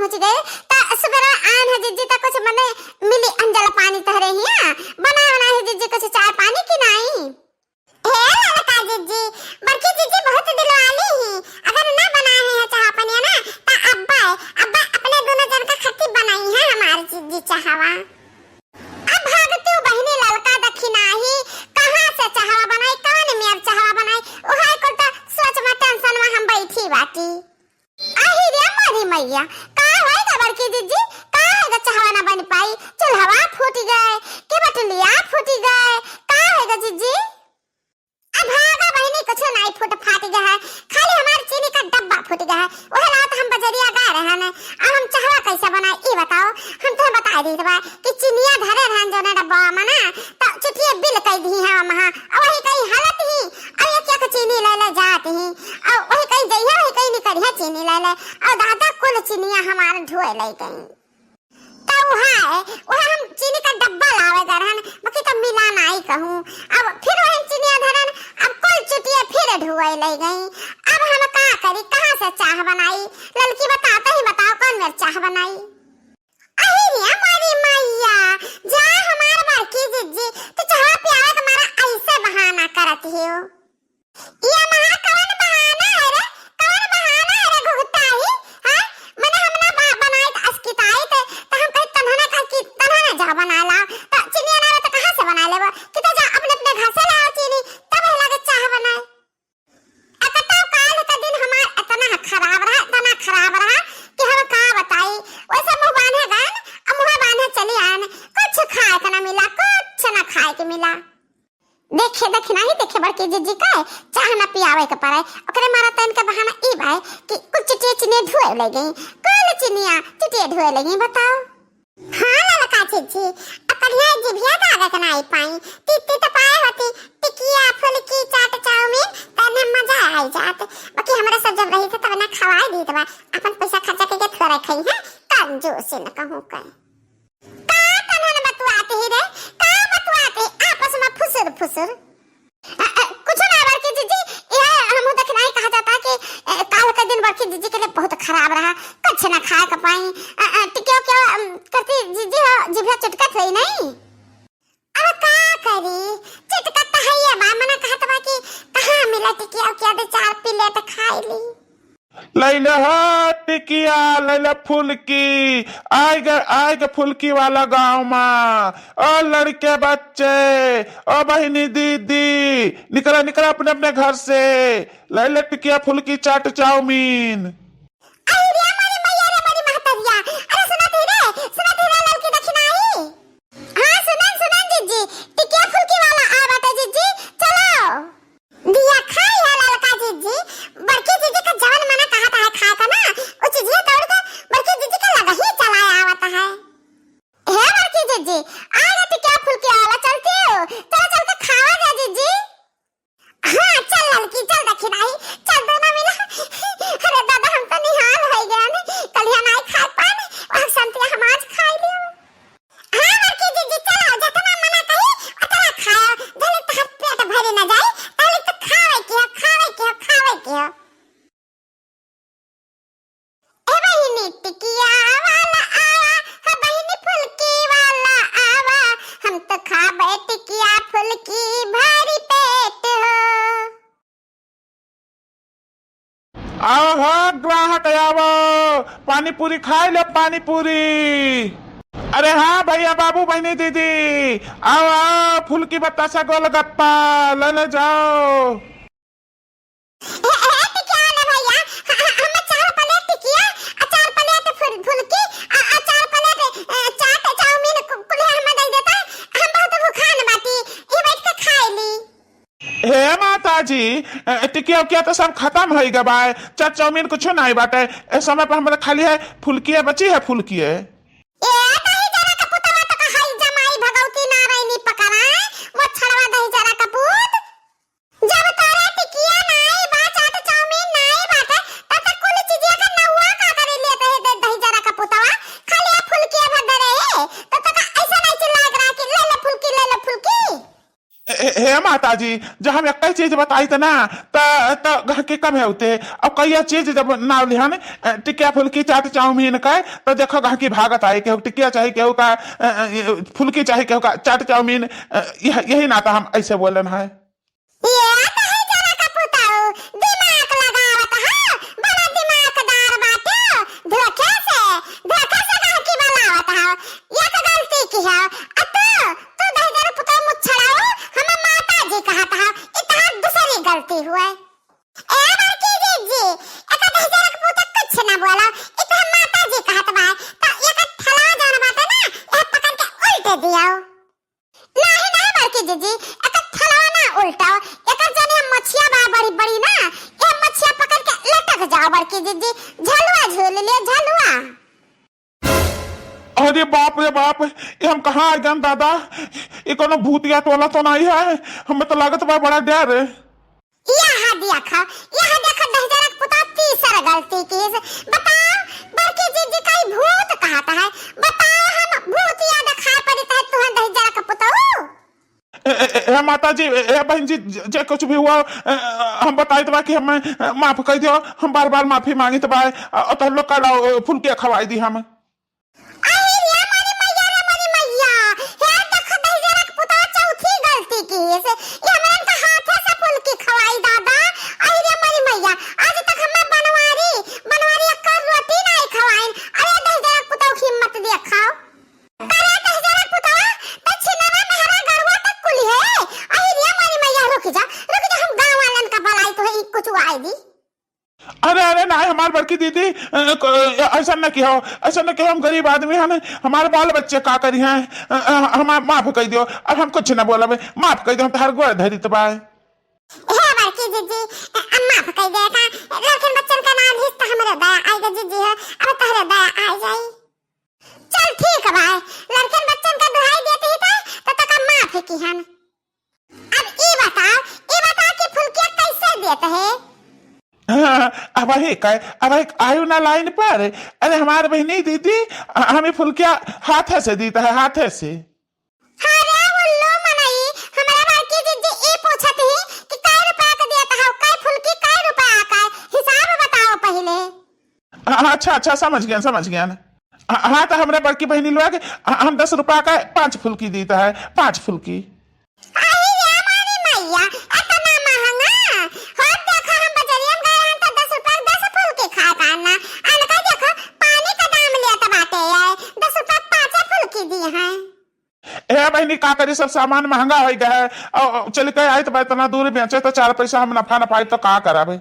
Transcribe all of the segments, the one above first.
पहुंच गए ता सुबह आन है जीजी ता कुछ मने मिली अंजल पानी तहरे हिया बना है जीजी कुछ चाय पानी की नहीं हे ललका जीजी बड़की जीजी बहुत दिलवाली ही अगर ना बनाए है चाय पानी ना ता अब्बा अपने दोनों जन का खट्टी बनाई है हमारी जीजी चाहवा अब भागती बहिनी ललका दखिना ही कहां से चाहवा बनाई कौन मेर चाहवा बनाई ओहाय को तो सोच में टेंशन में हम बैठी बाटी आही रे मारी मैया का होएगा बड़की जीजी का होएगा चाहवा ना बन पाई चूल्हा फूट गए के बटलिया फूट गए का होएगा जीजी अब भागा बहिनी कुछ नहीं फूट फाट गया है खाली हमारे चीनी का डब्बा फूट गया है ओहे रात हम बजरिया गए रहे ने अब हम चाहवा कैसे बनाए ई बताओ हम तो बता दी बा कि चीनिया धरे रहन जो ने डब्बा में ना तो चुटिए बिल कई दी है वहां और वही कई हालत ही और ये क्या चीनी ले जात ही और वही कई जइया वही कई निकल है चीनी ले और दादा कुल चीनिया हमारे ढोए ले गई तो वहां हम चीनी का डब्बा लावे गरहन बाकी तो मिला नहीं कहूं अब फिर वही चीनिया धरन अब कुल चुटिए फिर ढोए ले गई अब हम का करी कहां से चाह बनाई ललकी बताते ही बताओ कौन मेरे चाह बनाई अही रे हमारी मैया जा हमार बड़की जीजी तो चाह पियावे हमारा ऐसे बहाना करती हो ये महा कौन बहाना है रे कौन बहाना है रे घुघताई हां मैंने हमने बनाई त अस्किताई त हम कह तन्हना का कि तन्हना जा बना ला त चीनी ना तो कहां से बना लेबो कि तो जा अपने घर से लाओ चीनी तब लगे चाह बनाए अकता काल का दिन हमार इतना खराब रहा कि हम का बताई वैसे मुंह बांधे गए अब मुंह बांधे चली आन कुछ खाए का ना मिला कुछ ना खाए के मिला देखे नहीं देखे बड़की जीजी का चाह ना पियावे के पड़े ओकरे मारा तन के बहाना ई भाई कि कुछ चिटिया चिने ढोए ले गई कुल चिनिया चिटिया ढोए ले गई बताओ हां ललका जीजी अपनिया जिभिया दागा के नहीं पाई तित्ती तो पाए होती टिकिया फुलकी चाट चाउमीन तने मजा आई जात बाकी हमरा सब जब रही थे तब ना खवाई दी तबा अपन पैसा खर्चा करके थोड़ा खाई है कंजूस न कहूं का तने बतवाते ही रे का बतवाते आपस में फुसुर कुछ ना बड़की जीजी ये हम देखना ही कहा जाता कि काल का दिन बड़की जीजी के लिए बहुत खराब रहा कुछ ना खाए का पाई टिकियो क्या करती जीजी हो जिभा चटकत हुई नहीं अब का करी चटकत है ये बा मना कहत बा कि कहां मिला टिकिया क्या दे चार प्लेट खाई ली लैला टिकिया लैला फुलकी आएगा फुलकी वाला गांव में और लड़के बच्चे और बहिनी दीदी निकला अपने अपने घर से लैला टिकिया फुलकी चाट चाउमीन आओ हो ग्राहक आओ पानी पूरी खाए लो पानी पूरी अरे हाँ भैया बाबू बहनी दीदी आओ फुलकी बतासा गोलगप्पा ले जाओ हे माताजी टिकिया क्या तो सब खत्म हो गया बाय चाट चाउमीन कुछ नहीं बाटे इस समय पर हमारे खाली है फुलकी है बची है फुलकी है हे माता जी, जब हम एक चीज बताई तो ना तो के कम है होते अब कई चीज जब नाव लिहान टिकिया फुल्की चाट चाउमीन का तो देखो गह की भागत आई केहू टिकिया चाहे केहू का फुल्की चाहे केहू का चाट चाउमीन यही नाता हम ऐसे बोलन है। ये तो है जरा का पुताऊ दिमाग लगावत है बड़ा दिमागदार बाटे धोखे से कह की बनावत है ये तो गलती की है तू दहजर पुताऊ मुछड़ाओ हम माता जी कहत है इतना दूसरी गलती हुए ए बड़की जी एक दहजर का पुता कुछ ना बोला इतना माता जी कहत बा तो ये का थला जान बाटे ना ये पकड़ के उल्टे दियाओ नहीं बड़की जी एक थला ना उल्टाओ मछिया बा बड़ी बड़ी ना ये मछिया पकड़ के लटक जाओ बड़की दीदी झलुआ झूल ले झलुआ। अरे बाप रे बाप, ये हम कहाँ आ गए दादा, ये कोनो भूतिया टोला तो नहीं है, हमें तो लागत बा बड़ा डर है। यहाँ दिया खाओ, यहाँ देखो दहजरक पुता तीसरा गलती की बताओ बड़की दीदी कहीं भूत कहता है बताओ हम भूतिया दिखाई पड़ी है तुह दहजरक पुताऊ। माता जी बहन जी जे कुछ भी हुआ हम बताई तो कि हमें माफ कर दियो, हम बार बार माफी मांगी तो तो लोग का फुल्की खवाई दी हम। अरे ना हमारे बड़की दीदी ऐसा न किया, ऐसा न किया, हम गरीब आदमी हैं, हमारे बाल बच्चे का करी हैं, हम माफ कर दियो, अब हम कुछ न बोला माफ कर दियो, हम तो हर गोड़ धरी तो बाय। हे बड़की दीदी माफ कर देगा लेकिन बच्चन का नाम ही तो हमारे दया आएगा दीदी है अब तोहरे दया आ जाई। चल ठीक है भाई लड़कन बच्चन का दुहाई देते ही तो तक माफ की हम। अब ये बता कि फुल्किया कैसे देते हैं। अब आयु ना लाइन पर, अरे हमारे बहनी दीदी हमें फुल्किया हाथ से देता है, हाथ से। अरे उल्लू मनाई हमारा बड़की दीदी ये पूछत ही कि कै रुपया का देता है, कै फुल्की कै रुपया का हिसाब बताओ पहले। अच्छा समझ गया ना। हाँ तो हमारे बड़की बहनी लोग हम 10 रुपया का 5 फुल्की देता है, 5 फुल्की। बहनी का करी सब सामान महंगा हो गया है, चल के आए तो इतना दूर बेचे तो 4 पैसा हम नफा न पाए तो का कराबे।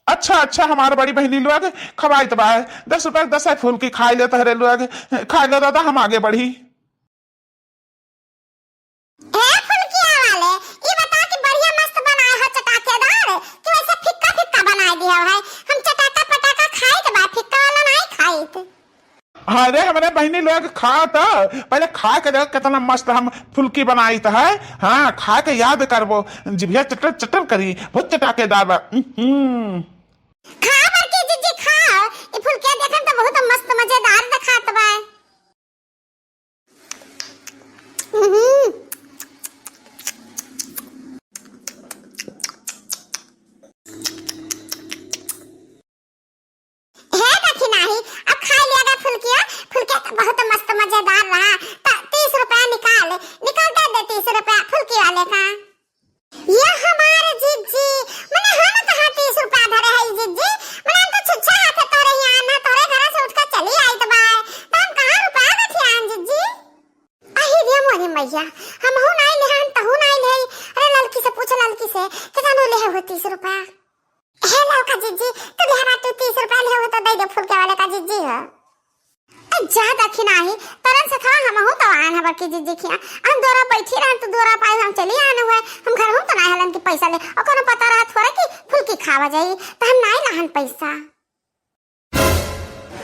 अच्छा हमारे बड़ी बहनी लोग खवाई तो 10 रुपए 10 फुल्की खाई लेता है लोग, खाई लेता था हम आगे बढ़ी। अरे हमारे बहनी लोग खा तो पहले खा के देख कितना मस्त हम फुल्की बनाई तो है। हाँ खा के याद करबो, जिभिया चटर चटर करी, बहुत चटाकेदार बा। खा बड़की जीजी खाओ, ये फुल्किया देखन तो बहुत मस्त मजेदार दिखात बा। फुल्किया तो बहुत मस्त मजेदार रहा। 30 रुपया निकाल दे 30 रुपया फुल्की वाले का। ये हमारे जीजी मने हम कहां 30 रुपया धरे है जीजी, मने हम तो छुच्छा हाथ तोरे यहाँ ना तोरे घर से उठ के चली आई तो बाय, तो हम कहां रुपया रखे आन जीजी। अही रे मोरी मैया हम हो नहीं ले हम तो हो नहीं ले। अरे लड़की से पूछ, लड़की से कितना ले हो 30 रुपया। हे लड़का जीजी तू लेहरा तू 30 रुपया ले हो तो दे दे फुल्के वाले का जीजी है। ज्यादा खिनाही तरन से खा हम हो तो आन है बड़की जीजी खिया हम दोरा बैठी रहन तो दोरा पाए हम चली आने हुए, हम घर हम तो नहीं हलन की पैसा ले और कोनो पता रहा थोड़ा कि फुल्की खावा जाई तो हम नहीं लहन पैसा।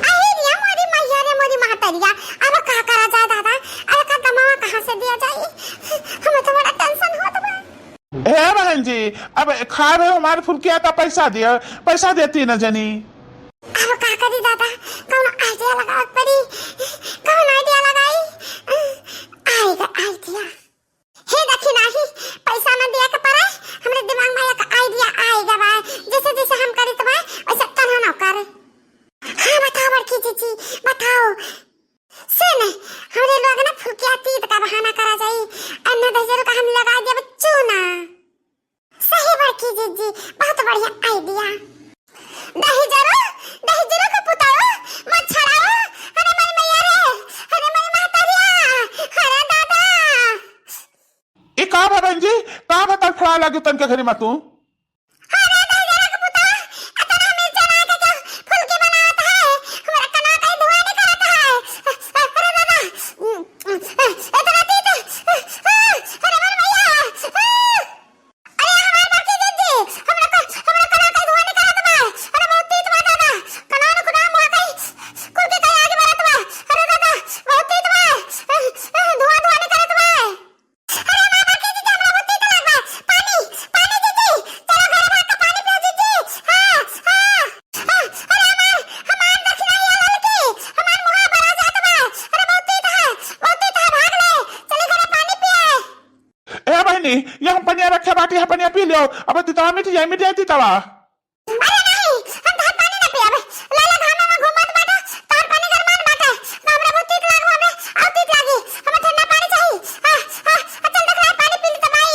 अरे रिया मोरी मैया रे मोरी मातरिया अब का करा जाए दादा, अरे का कमावा कहां से दिया जाई, हमें तो बड़ा टेंशन होत बा। ए बहन जी अब खा रहे हो हमारे फुल्किया का पैसा दिया, पैसा देती न जनी। अब का बा बहन जी का बता फड़ा लगे तन के घरी में तू यहाँ पनिया रखे बाटी यहाँ पनिया पी लो अब तितवा मिट जाए तितवा अरे नहीं हम तहार पानी ना पियाबे लाला घामा में घूमत बाटा तहार पानी गरमान बाटा ना हमरा बहुत तीत लागो हमरे आउ तीत लागी हमें ठंडा पानी चाहिए चल देख रहा पानी पी ली तबाई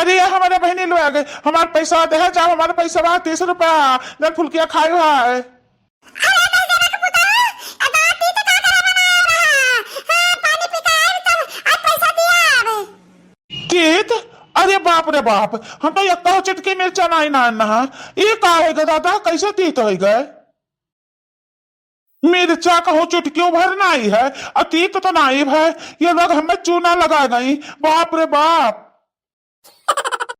अरे यार हमारे बहनी लो आ गए हमारे पैसा दे जाओ हमारे पैसा बा 30 रुपया जब फुलकिया खाए हुआ है तीत अरे बाप रे बाप हम तो एक चटकी मिर्चा नहीं ना ये का होगा दादा कैसे तीत हो गए मिर्चा कहो चुटकियों भर नहीं है अतीत तो नहीं है ये लोग हमें चूना लगा गई बाप रे बाप